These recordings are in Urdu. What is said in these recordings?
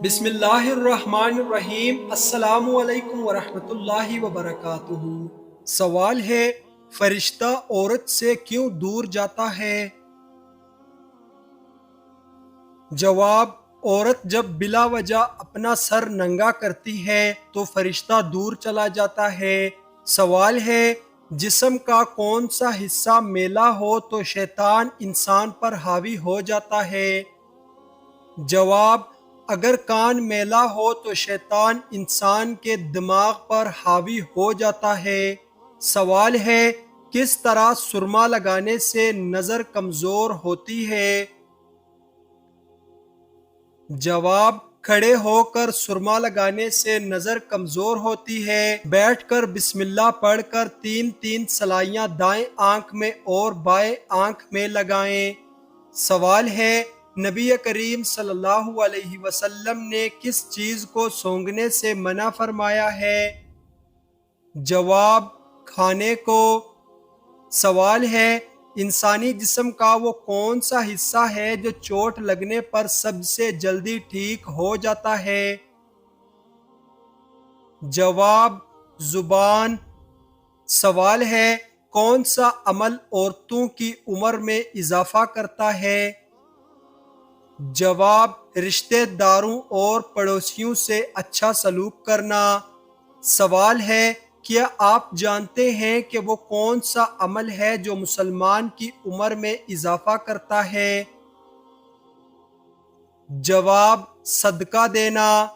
بسم اللہ الرحمن الرحیم۔ السلام علیکم ورحمۃ اللہ وبرکاتہ۔ سوال ہے، فرشتہ عورت سے کیوں دور جاتا ہے؟ جواب، عورت جب بلا وجہ اپنا سر ننگا کرتی ہے تو فرشتہ دور چلا جاتا ہے۔ سوال ہے، جسم کا کون سا حصہ میلا ہو تو شیطان انسان پر حاوی ہو جاتا ہے؟ جواب، اگر کان میلا ہو تو شیطان انسان کے دماغ پر حاوی ہو جاتا ہے۔ سوال ہے، کس طرح سرما لگانے سے نظر کمزور ہوتی ہے؟ جواب، کھڑے ہو کر سرما لگانے سے نظر کمزور ہوتی ہے۔ بیٹھ کر بسم اللہ پڑھ کر تین تین سلائیاں دائیں آنکھ میں اور بائیں آنکھ میں لگائیں۔ سوال ہے، نبی کریم صلی اللہ علیہ وسلم نے کس چیز کو سونگھنے سے منع فرمایا ہے؟ جواب، کھانے کو۔ سوال ہے، انسانی جسم کا وہ کون سا حصہ ہے جو چوٹ لگنے پر سب سے جلدی ٹھیک ہو جاتا ہے؟ جواب، زبان۔ سوال ہے، کون سا عمل عورتوں کی عمر میں اضافہ کرتا ہے؟ جواب، رشتہ داروں اور پڑوسیوں سے اچھا سلوک کرنا۔ سوال ہے، کیا آپ جانتے ہیں کہ وہ کون سا عمل ہے جو مسلمان کی عمر میں اضافہ کرتا ہے؟ جواب، صدقہ دینا۔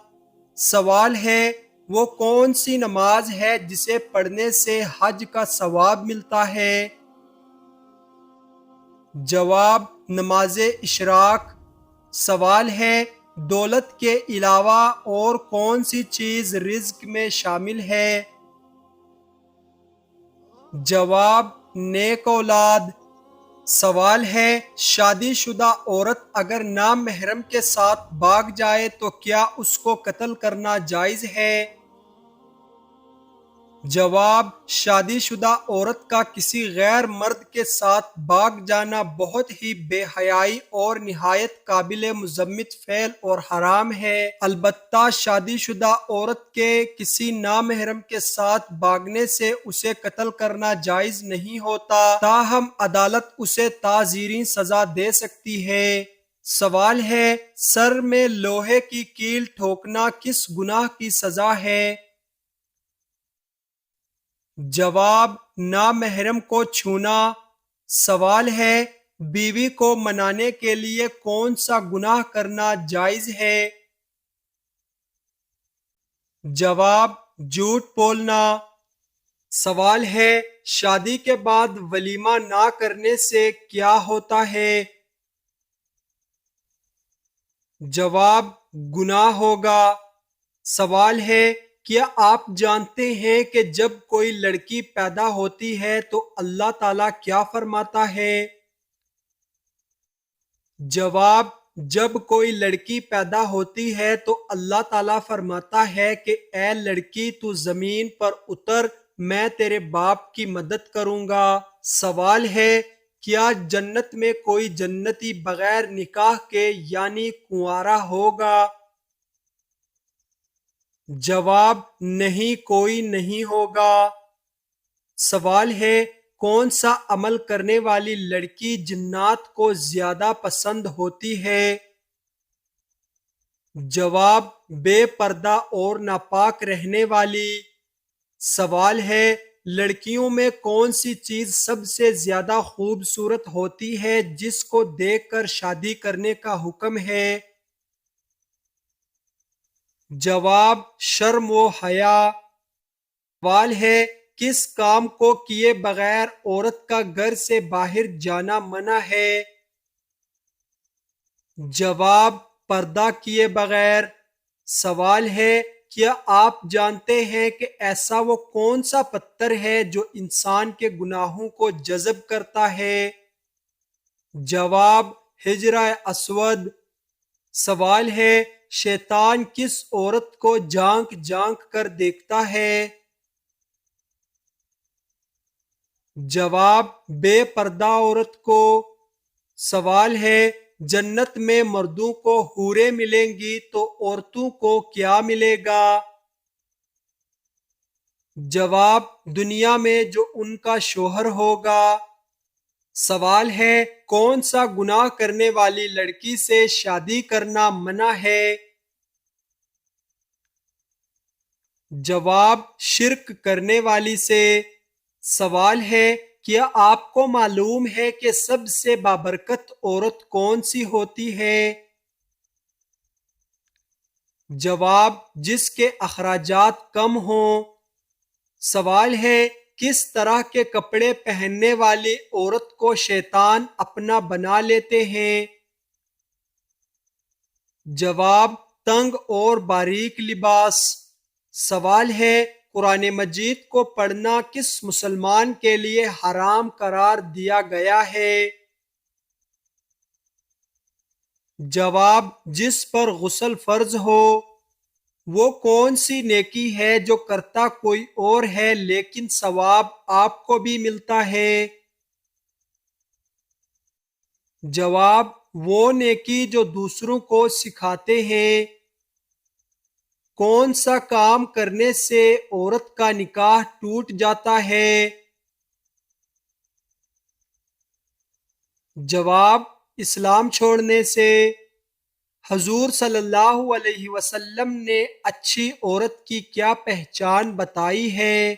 سوال ہے، وہ کون سی نماز ہے جسے پڑھنے سے حج کا ثواب ملتا ہے؟ جواب، نماز اشراق۔ سوال ہے، دولت کے علاوہ اور کون سی چیز رزق میں شامل ہے؟ جواب، نیک اولاد۔ سوال ہے، شادی شدہ عورت اگر نامحرم کے ساتھ بھاگ جائے تو کیا اس کو قتل کرنا جائز ہے؟ جواب، شادی شدہ عورت کا کسی غیر مرد کے ساتھ بھاگ جانا بہت ہی بے حیائی اور نہایت قابل مذمت فعل اور حرام ہے۔ البتہ شادی شدہ عورت کے کسی نامحرم کے ساتھ بھاگنے سے اسے قتل کرنا جائز نہیں ہوتا، تاہم عدالت اسے تعزیری سزا دے سکتی ہے۔ سوال ہے، سر میں لوہے کی کیل ٹھوکنا کس گناہ کی سزا ہے؟ جواب، نامحرم کو چھونا۔ سوال ہے، بیوی کو منانے کے لیے کون سا گناہ کرنا جائز ہے؟ جواب، جھوٹ بولنا۔ سوال ہے، شادی کے بعد ولیمہ نہ کرنے سے کیا ہوتا ہے؟ جواب، گناہ ہوگا۔ سوال ہے، کیا آپ جانتے ہیں کہ جب کوئی لڑکی پیدا ہوتی ہے تو اللہ تعالیٰ کیا فرماتا ہے؟ جواب، جب کوئی لڑکی پیدا ہوتی ہے تو اللہ تعالیٰ فرماتا ہے کہ اے لڑکی تو زمین پر اتر، میں تیرے باپ کی مدد کروں گا۔ سوال ہے، کیا جنت میں کوئی جنتی بغیر نکاح کے یعنی کنوارا ہوگا؟ جواب، نہیں، کوئی نہیں ہوگا۔ سوال ہے، کون سا عمل کرنے والی لڑکی جنات کو زیادہ پسند ہوتی ہے؟ جواب، بے پردہ اور ناپاک رہنے والی۔ سوال ہے، لڑکیوں میں کون سی چیز سب سے زیادہ خوبصورت ہوتی ہے جس کو دیکھ کر شادی کرنے کا حکم ہے؟ جواب، شرم و حیا۔ سوال ہے، کس کام کو کیے بغیر عورت کا گھر سے باہر جانا منع ہے؟ جواب، پردہ کیے بغیر۔ سوال ہے، کیا آپ جانتے ہیں کہ ایسا وہ کون سا پتھر ہے جو انسان کے گناہوں کو جذب کرتا ہے؟ جواب، حجرہ اسود۔ سوال ہے، شیطان کس عورت کو جھانک جھانک کر دیکھتا ہے؟ جواب، بے پردہ عورت کو۔ سوال ہے، جنت میں مردوں کو حوریں ملیں گی تو عورتوں کو کیا ملے گا؟ جواب: دنیا میں جو ان کا شوہر ہوگا۔ سوال ہے: کون سا گناہ کرنے والی لڑکی سے شادی کرنا منع ہے؟ جواب: شرک کرنے والی سے۔ سوال ہے: کیا آپ کو معلوم ہے کہ سب سے بابرکت عورت کون سی ہوتی ہے؟ جواب: جس کے اخراجات کم ہوں۔ سوال ہے: کس طرح کے کپڑے پہننے والی عورت کو شیطان اپنا بنا لیتے ہیں؟ جواب: تنگ اور باریک لباس۔ سوال ہے: قرآن مجید کو پڑھنا کس مسلمان کے لیے حرام قرار دیا گیا ہے؟ جواب: جس پر غسل فرض ہو۔ وہ کون سی نیکی ہے جو کرتا کوئی اور ہے لیکن ثواب آپ کو بھی ملتا ہے؟ جواب: وہ نیکی جو دوسروں کو سکھاتے ہیں۔ کون سا کام کرنے سے عورت کا نکاح ٹوٹ جاتا ہے؟ جواب: اسلام چھوڑنے سے۔ حضور صلی اللہ علیہ وسلم نے اچھی عورت کی کیا پہچان بتائی ہے؟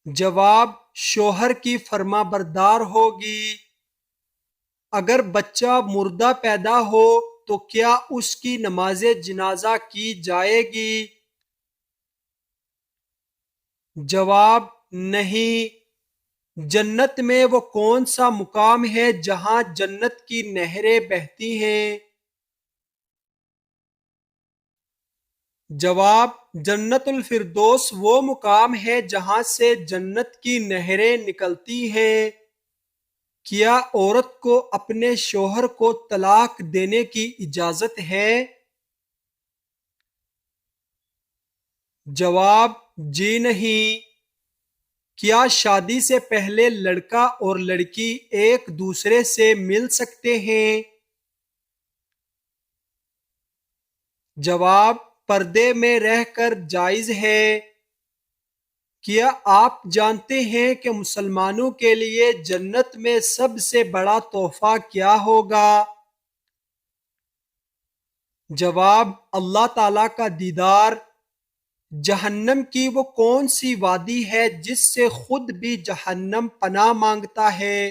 جواب: شوہر کی فرما بردار ہوگی۔ اگر بچہ مردہ پیدا ہو تو کیا اس کی نماز جنازہ کی جائے گی؟ جواب: نہیں۔ جنت میں وہ کون سا مقام ہے جہاں جنت کی نہریں بہتی ہیں؟ جواب: جنت الفردوس وہ مقام ہے جہاں سے جنت کی نہریں نکلتی ہیں۔ کیا عورت کو اپنے شوہر کو طلاق دینے کی اجازت ہے؟ جواب: جی نہیں۔ کیا شادی سے پہلے لڑکا اور لڑکی ایک دوسرے سے مل سکتے ہیں؟ جواب: پردے میں رہ کر جائز ہے۔ کیا آپ جانتے ہیں کہ مسلمانوں کے لیے جنت میں سب سے بڑا تحفہ کیا ہوگا؟ جواب: اللہ تعالیٰ کا دیدار۔ جہنم کی وہ کون سی وادی ہے جس سے خود بھی جہنم پناہ مانگتا ہے؟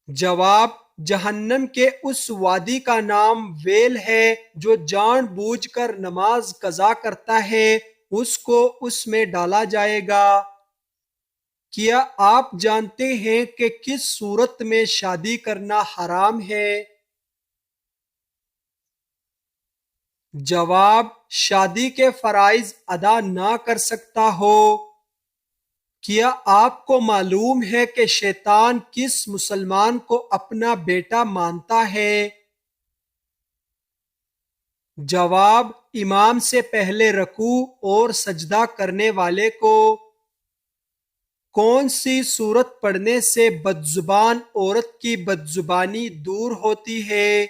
جواب: جہنم کے اس وادی کا نام ویل ہے۔ جو جان بوجھ کر نماز قضا کرتا ہے اس کو اس میں ڈالا جائے گا۔ کیا آپ جانتے ہیں کہ کس صورت میں شادی کرنا حرام ہے؟ جواب: شادی کے فرائض ادا نہ کر سکتا ہو۔ کیا آپ کو معلوم ہے کہ شیطان کس مسلمان کو اپنا بیٹا مانتا ہے؟ جواب: امام سے پہلے رکوع اور سجدہ کرنے والے کو۔ کون سی سورت پڑھنے سے بدزبان عورت کی بدزبانی دور ہوتی ہے؟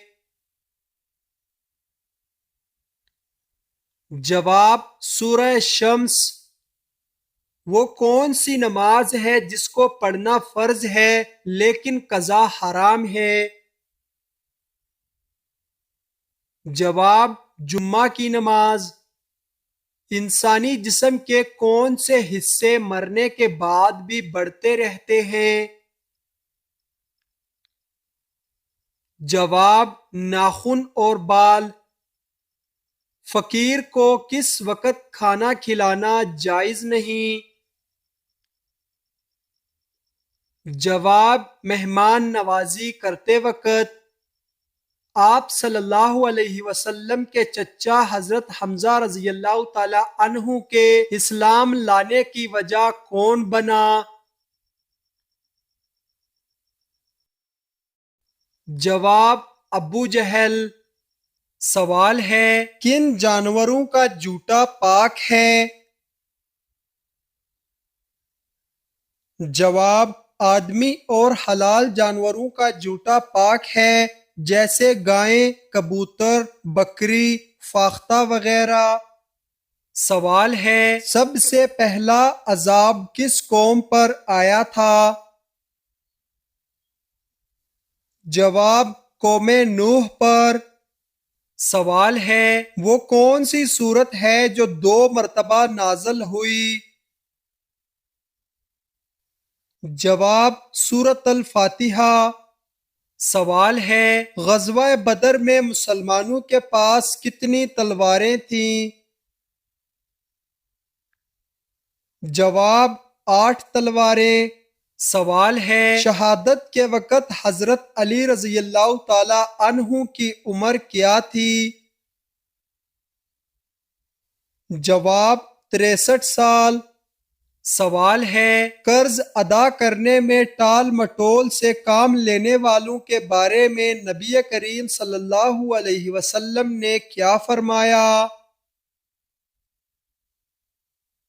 جواب: سورہ شمس۔ وہ کون سی نماز ہے جس کو پڑھنا فرض ہے لیکن قضا حرام ہے؟ جواب: جمعہ کی نماز۔ انسانی جسم کے کون سے حصے مرنے کے بعد بھی بڑھتے رہتے ہیں؟ جواب: ناخن اور بال۔ فقیر کو کس وقت کھانا کھلانا جائز نہیں؟ جواب: مہمان نوازی کرتے وقت۔ آپ صلی اللہ علیہ وسلم کے چچا حضرت حمزہ رضی اللہ تعالی عنہ کے اسلام لانے کی وجہ کون بنا؟ جواب: ابو جہل۔ سوال ہے: کن جانوروں کا جوتا پاک ہے؟ جواب: آدمی اور حلال جانوروں کا جوتا پاک ہے، جیسے گائیں، کبوتر، بکری، فاختہ وغیرہ۔ سوال ہے، سب سے پہلا عذاب کس قوم پر آیا تھا؟ جواب، قوم نوح پر۔ سوال ہے، وہ کون سی سورت ہے جو 2 مرتبہ نازل ہوئی؟ جواب، سورۃ الفاتحہ۔ سوال ہے، غزوہ بدر میں مسلمانوں کے پاس کتنی تلواریں تھیں؟ جواب، 8 تلواریں۔ سوال ہے، شہادت کے وقت حضرت علی رضی اللہ تعالی عنہ کی عمر کیا تھی؟ جواب، 63 سال۔ سوال ہے، قرض ادا کرنے میں ٹال مٹول سے کام لینے والوں کے بارے میں نبی کریم صلی اللہ علیہ وسلم نے کیا فرمایا؟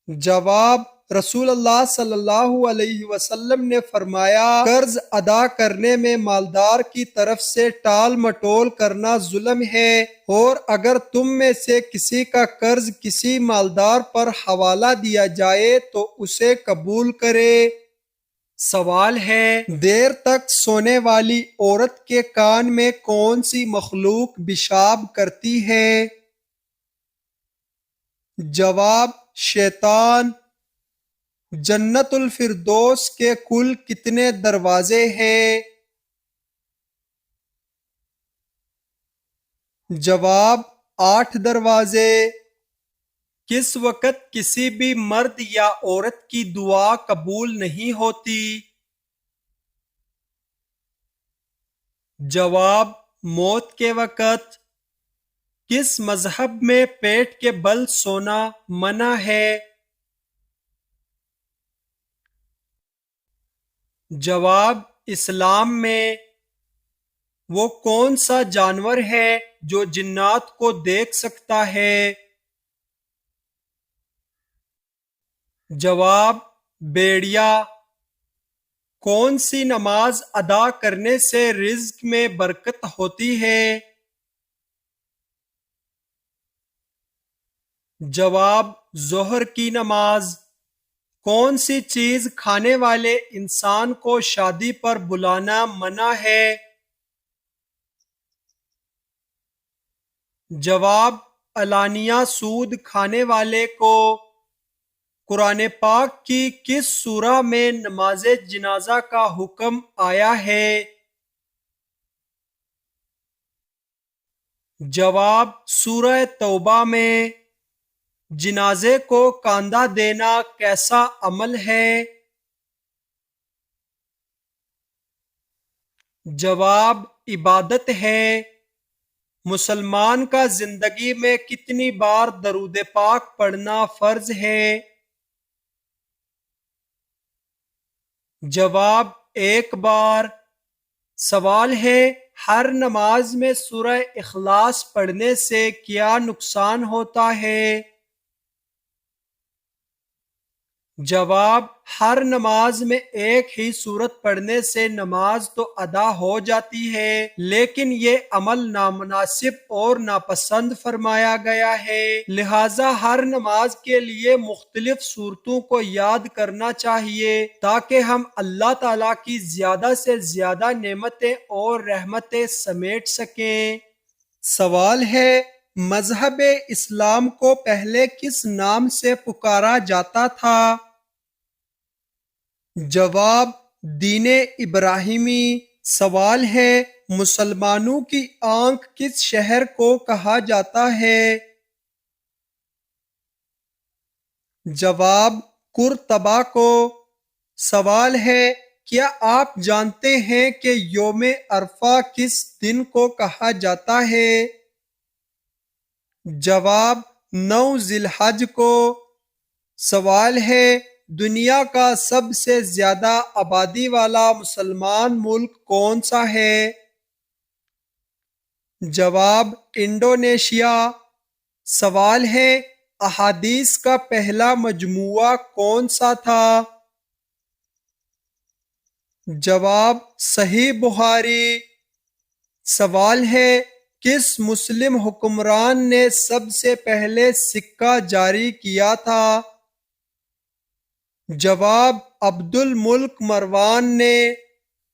جواب، رسول اللہ صلی اللہ علیہ وسلم نے فرمایا، قرض ادا کرنے میں مالدار کی طرف سے ٹال مٹول کرنا ظلم ہے، اور اگر تم میں سے کسی کا قرض کسی مالدار پر حوالہ دیا جائے تو اسے قبول کرے۔ سوال ہے، دیر تک سونے والی عورت کے کان میں کون سی مخلوق پیشاب کرتی ہے؟ جواب، شیطان۔ جنت الفردوس کے کل کتنے دروازے ہیں؟ جواب، 8 دروازے۔ کس وقت کسی بھی مرد یا عورت کی دعا قبول نہیں ہوتی؟ جواب، موت کے وقت۔ کس مذہب میں پیٹ کے بل سونا منع ہے؟ جواب، اسلام میں۔ وہ کون سا جانور ہے جو جنات کو دیکھ سکتا ہے؟ جواب، بھیڑیا۔ کون سی نماز ادا کرنے سے رزق میں برکت ہوتی ہے؟ جواب، ظہر کی نماز۔ کون سی چیز کھانے والے انسان کو شادی پر بلانا منع ہے؟ جواب، علانیہ سود کھانے والے کو۔ قرآن پاک کی کس سورہ میں نماز جنازہ کا حکم آیا ہے؟ جواب، سورہ توبہ میں۔ جنازے کو کاندھا دینا کیسا عمل ہے؟ جواب، عبادت ہے۔ مسلمان کا زندگی میں کتنی بار درود پاک پڑھنا فرض ہے؟ جواب، 1 بار۔ سوال ہے، ہر نماز میں سورہ اخلاص پڑھنے سے کیا نقصان ہوتا ہے؟ جواب، ہر نماز میں ایک ہی سورت پڑھنے سے نماز تو ادا ہو جاتی ہے، لیکن یہ عمل نامناسب اور ناپسند فرمایا گیا ہے، لہذا ہر نماز کے لیے مختلف سورتوں کو یاد کرنا چاہیے تاکہ ہم اللہ تعالیٰ کی زیادہ سے زیادہ نعمتیں اور رحمتیں سمیٹ سکیں۔ سوال ہے، مذہب اسلام کو پہلے کس نام سے پکارا جاتا تھا؟ جواب، دین ابراہیمی۔ سوال ہے، مسلمانوں کی آنکھ کس شہر کو کہا جاتا ہے؟ جواب، قرطبہ کو۔ سوال ہے، کیا آپ جانتے ہیں کہ یوم عرفہ کس دن کو کہا جاتا ہے؟ جواب، 9 ذی الحج کو۔ سوال ہے، دنیا کا سب سے زیادہ آبادی والا مسلمان ملک کون سا ہے؟ جواب، انڈونیشیا۔ سوال ہے، احادیث کا پہلا مجموعہ کون سا تھا؟ جواب صحیح بخاری۔ سوال ہے کس مسلم حکمران نے سب سے پہلے سکہ جاری کیا تھا؟ جواب عبد الملک مروان نے۔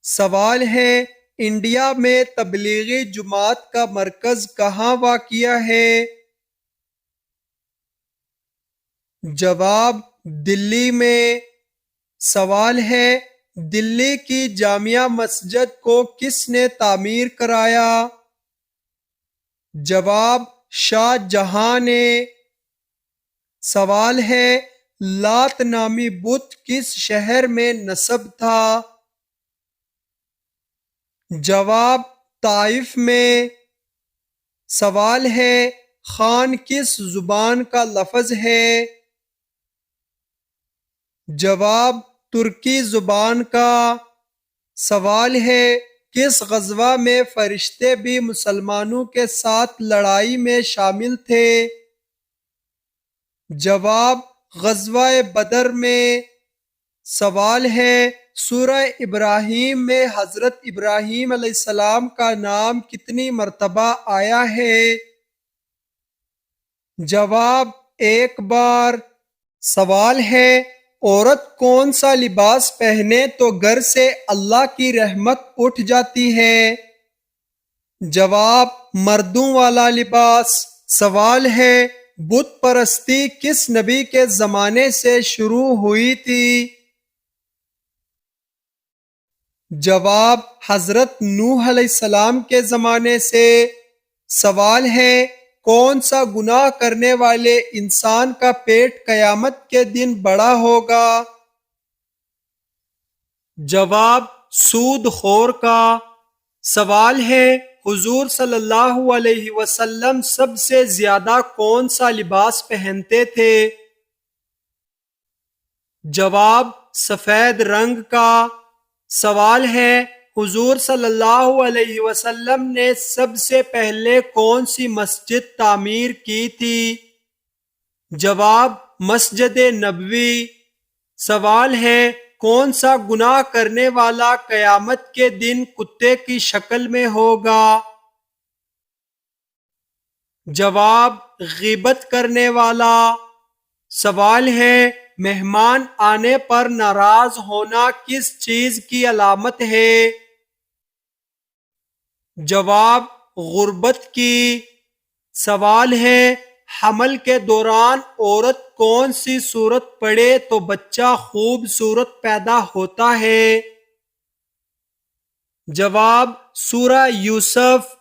سوال ہے انڈیا میں تبلیغی جماعت کا مرکز کہاں واقع ہے؟ جواب دلی میں۔ سوال ہے دلی کی جامع مسجد کو کس نے تعمیر کرایا؟ جواب شاہ جہاں نے۔ سوال ہے لات نامی بت کس شہر میں نصب تھا؟ جواب طائف میں۔ سوال ہے خان کس زبان کا لفظ ہے؟ جواب ترکی زبان کا۔ سوال ہے کس غزوہ میں فرشتے بھی مسلمانوں کے ساتھ لڑائی میں شامل تھے؟ جواب غزوہ بدر میں۔ سوال ہے سورہ ابراہیم میں حضرت ابراہیم علیہ السلام کا نام کتنی مرتبہ آیا ہے؟ جواب ایک بار۔ سوال ہے عورت کون سا لباس پہنے تو گھر سے اللہ کی رحمت اٹھ جاتی ہے؟ جواب مردوں والا لباس۔ سوال ہے بت پرستی کس نبی کے زمانے سے شروع ہوئی تھی؟ جواب حضرت نوح علیہ السلام کے زمانے سے۔ سوال ہے کون سا گناہ کرنے والے انسان کا پیٹ قیامت کے دن بڑا ہوگا؟ جواب سود خور کا۔ سوال ہے حضور صلی اللہ علیہ وسلم سب سے زیادہ کون سا لباس پہنتے تھے؟ جواب سفید رنگ کا۔ سوال ہے حضور صلی اللہ علیہ وسلم نے سب سے پہلے کون سی مسجد تعمیر کی تھی؟ جواب مسجد نبوی۔ سوال ہے کون سا گناہ کرنے والا قیامت کے دن کتے کی شکل میں ہوگا؟ جواب غیبت کرنے والا۔ سوال ہے مہمان آنے پر ناراض ہونا کس چیز کی علامت ہے؟ جواب غربت کی۔ سوال ہے حمل کے دوران عورت کون سی سورت پڑھے تو بچہ خوبصورت پیدا ہوتا ہے؟ جواب سورہ یوسف۔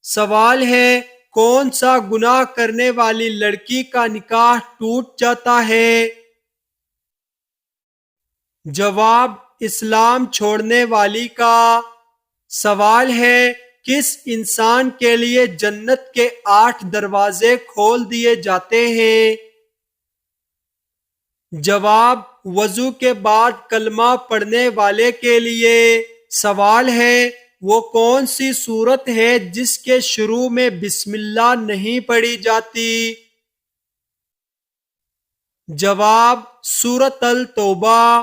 سوال ہے کون سا گناہ کرنے والی لڑکی کا نکاح ٹوٹ جاتا ہے؟ جواب اسلام چھوڑنے والی کا۔ سوال ہے کس انسان کے لیے جنت کے 8 دروازے کھول دیے جاتے ہیں؟ جواب وضو کے بعد کلمہ پڑھنے والے کے لیے۔ سوال ہے وہ کون سی سورت ہے جس کے شروع میں بسم اللہ نہیں پڑھی جاتی؟ جواب سورۃ التوبہ۔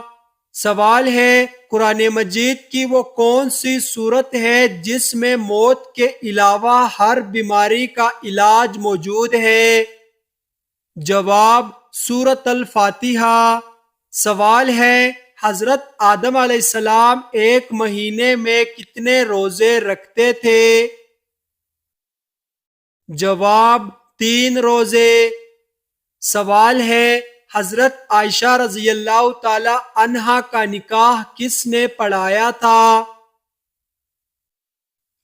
سوال ہے قرآن مجید کی وہ کون سی سورت ہے جس میں موت کے علاوہ ہر بیماری کا علاج موجود ہے؟ جواب سورۃ الفاتحہ۔ سوال ہے حضرت آدم علیہ السلام ایک مہینے میں کتنے روزے رکھتے تھے؟ جواب 3 روزے۔ سوال ہے حضرت عائشہ رضی اللہ تعالی عنہا کا نکاح کس نے پڑھایا تھا؟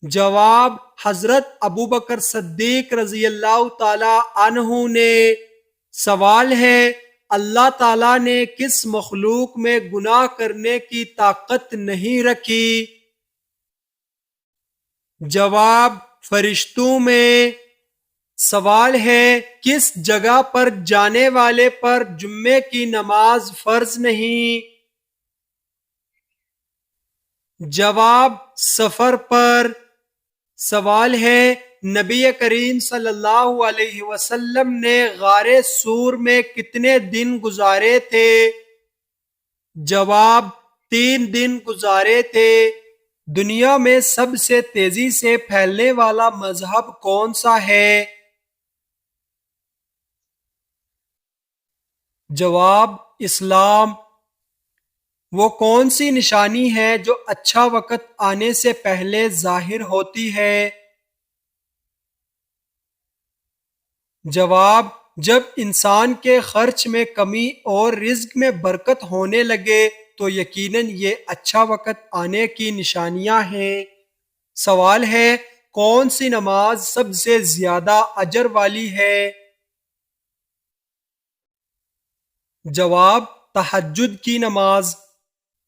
جواب حضرت ابوبکر صدیق رضی اللہ تعالی عنہ نے۔ سوال ہے اللہ تعالیٰ نے کس مخلوق میں گناہ کرنے کی طاقت نہیں رکھی؟ جواب فرشتوں میں۔ سوال ہے کس جگہ پر جانے والے پر جمعے کی نماز فرض نہیں؟ جواب سفر پر۔ سوال ہے نبی کریم صلی اللہ علیہ وسلم نے غار سور میں کتنے دن گزارے تھے؟ جواب 3 دن گزارے تھے۔ دنیا میں سب سے تیزی سے پھیلنے والا مذہب کون سا ہے؟ جواب اسلام۔ وہ کون سی نشانی ہے جو اچھا وقت آنے سے پہلے ظاہر ہوتی ہے؟ جواب جب انسان کے خرچ میں کمی اور رزق میں برکت ہونے لگے تو یقیناً یہ اچھا وقت آنے کی نشانیاں ہیں۔ سوال ہے کون سی نماز سب سے زیادہ اجر والی ہے؟ جواب تہجد کی نماز۔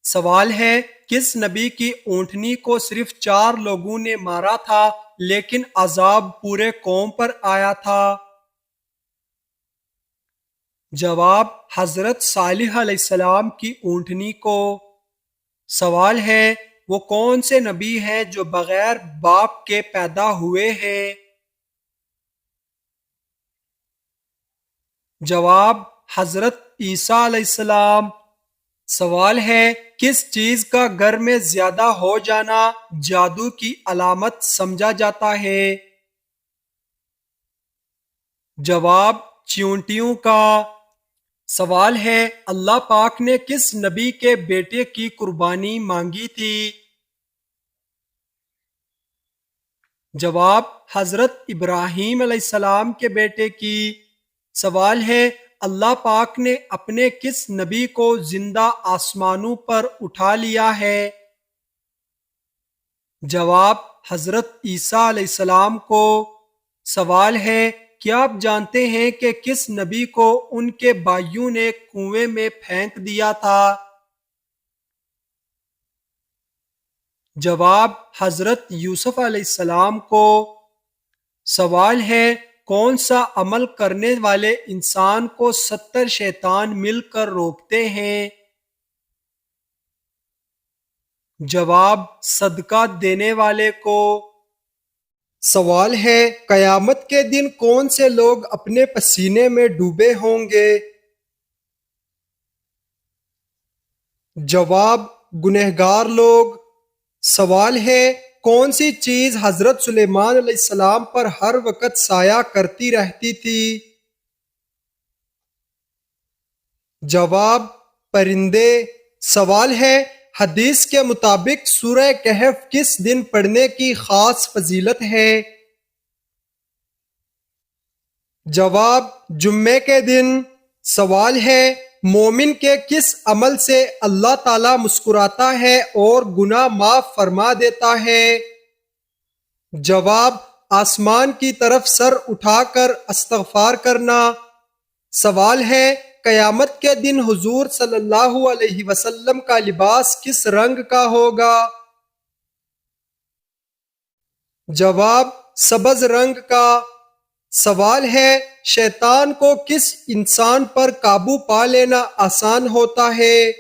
سوال ہے کس نبی کی اونٹنی کو صرف 4 لوگوں نے مارا تھا لیکن عذاب پورے قوم پر آیا تھا؟ جواب حضرت صالح علیہ السلام کی اونٹنی کو۔ سوال ہے وہ کون سے نبی ہیں جو بغیر باپ کے پیدا ہوئے ہیں؟ جواب حضرت عیسیٰ علیہ السلام۔ سوال ہے کس چیز کا گھر میں زیادہ ہو جانا جادو کی علامت سمجھا جاتا ہے؟ جواب چیونٹیوں کا۔ سوال ہے اللہ پاک نے کس نبی کے بیٹے کی قربانی مانگی تھی؟ جواب حضرت ابراہیم علیہ السلام کے بیٹے کی۔ سوال ہے اللہ پاک نے اپنے کس نبی کو زندہ آسمانوں پر اٹھا لیا ہے؟ جواب حضرت عیسیٰ علیہ السلام کو۔ سوال ہے کیا آپ جانتے ہیں کہ کس نبی کو ان کے بھائیوں نے کنویں میں پھینک دیا تھا؟ جواب حضرت یوسف علیہ السلام کو۔ سوال ہے کون سا عمل کرنے والے انسان کو 70 شیطان مل کر روکتے ہیں؟ جواب صدقہ دینے والے کو۔ سوال ہے قیامت کے دن کون سے لوگ اپنے پسینے میں ڈوبے ہوں گے؟ جواب گنہگار لوگ۔ سوال ہے کون سی چیز حضرت سلیمان علیہ السلام پر ہر وقت سایہ کرتی رہتی تھی؟ جواب پرندے۔ سوال ہے حدیث کے مطابق سورہ کہف کس دن پڑھنے کی خاص فضیلت ہے؟ جواب جمعے کے دن۔ سوال ہے مومن کے کس عمل سے اللہ تعالی مسکراتا ہے اور گناہ معاف فرما دیتا ہے؟ جواب آسمان کی طرف سر اٹھا کر استغفار کرنا۔ سوال ہے قیامت کے دن حضور صلی اللہ علیہ وسلم کا لباس کس رنگ کا ہوگا؟ جواب سبز رنگ کا۔ سوال ہے شیطان کو کس انسان پر قابو پا لینا آسان ہوتا ہے؟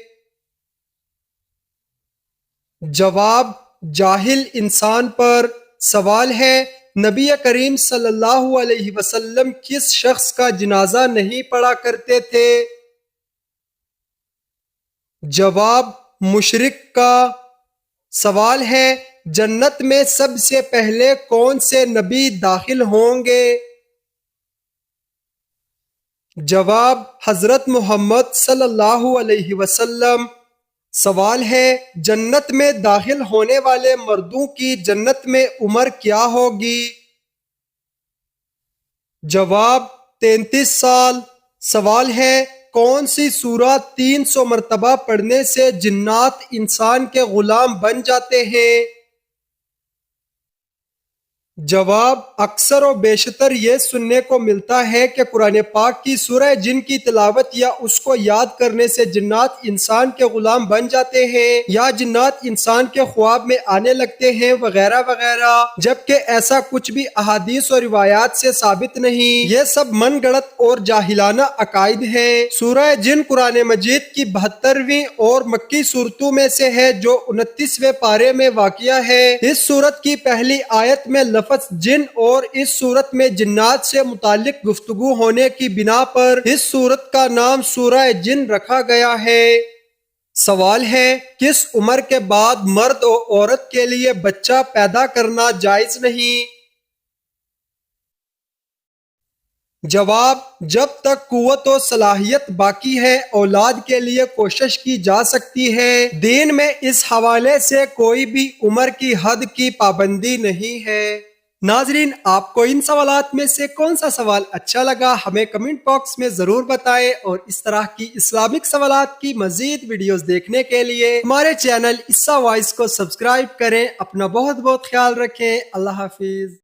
جواب جاہل انسان پر۔ سوال ہے نبی کریم صلی اللہ علیہ وسلم کس شخص کا جنازہ نہیں پڑھا کرتے تھے؟ جواب مشرک کا۔ سوال ہے جنت میں سب سے پہلے کون سے نبی داخل ہوں گے؟ جواب حضرت محمد صلی اللہ علیہ وسلم۔ سوال ہے جنت میں داخل ہونے والے مردوں کی جنت میں عمر کیا ہوگی؟ جواب 33 سال۔ سوال ہے کون سی سورت 300 مرتبہ پڑھنے سے جنات انسان کے غلام بن جاتے ہیں؟ جواب اکثر و بیشتر یہ سننے کو ملتا ہے کہ قرآن پاک کی سورہ جن کی تلاوت یا اس کو یاد کرنے سے جنات انسان کے غلام بن جاتے ہیں یا جنات انسان کے خواب میں آنے لگتے ہیں وغیرہ وغیرہ، جبکہ ایسا کچھ بھی احادیث اور روایات سے ثابت نہیں۔ یہ سب من گڑت اور جاہلانہ عقائد ہیں۔ سورہ جن قرآن مجید کی 72ویں اور مکی سورتوں میں سے ہے جو 29ویں پارے میں واقع ہے۔ اس سورت کی پہلی آیت میں لفظ جن اور اس صورت میں جنات سے متعلق گفتگو ہونے کی بنا پر اس صورت کا نام سورہ جن رکھا گیا ہے۔ سوال ہے، کس عمر کے بعد مرد اور عورت کے لیے بچہ پیدا کرنا جائز نہیں؟ جواب، جب تک قوت و صلاحیت باقی ہے اولاد کے لیے کوشش کی جا سکتی ہے۔ دین میں اس حوالے سے کوئی بھی عمر کی حد کی پابندی نہیں ہے۔ ناظرین، آپ کو ان سوالات میں سے کون سا سوال اچھا لگا ہمیں کمنٹ باکس میں ضرور بتائیں، اور اس طرح کی اسلامک سوالات کی مزید ویڈیوز دیکھنے کے لیے ہمارے چینل عیسیٰ وائس کو سبسکرائب کریں۔ اپنا بہت بہت خیال رکھیں۔ اللہ حافظ۔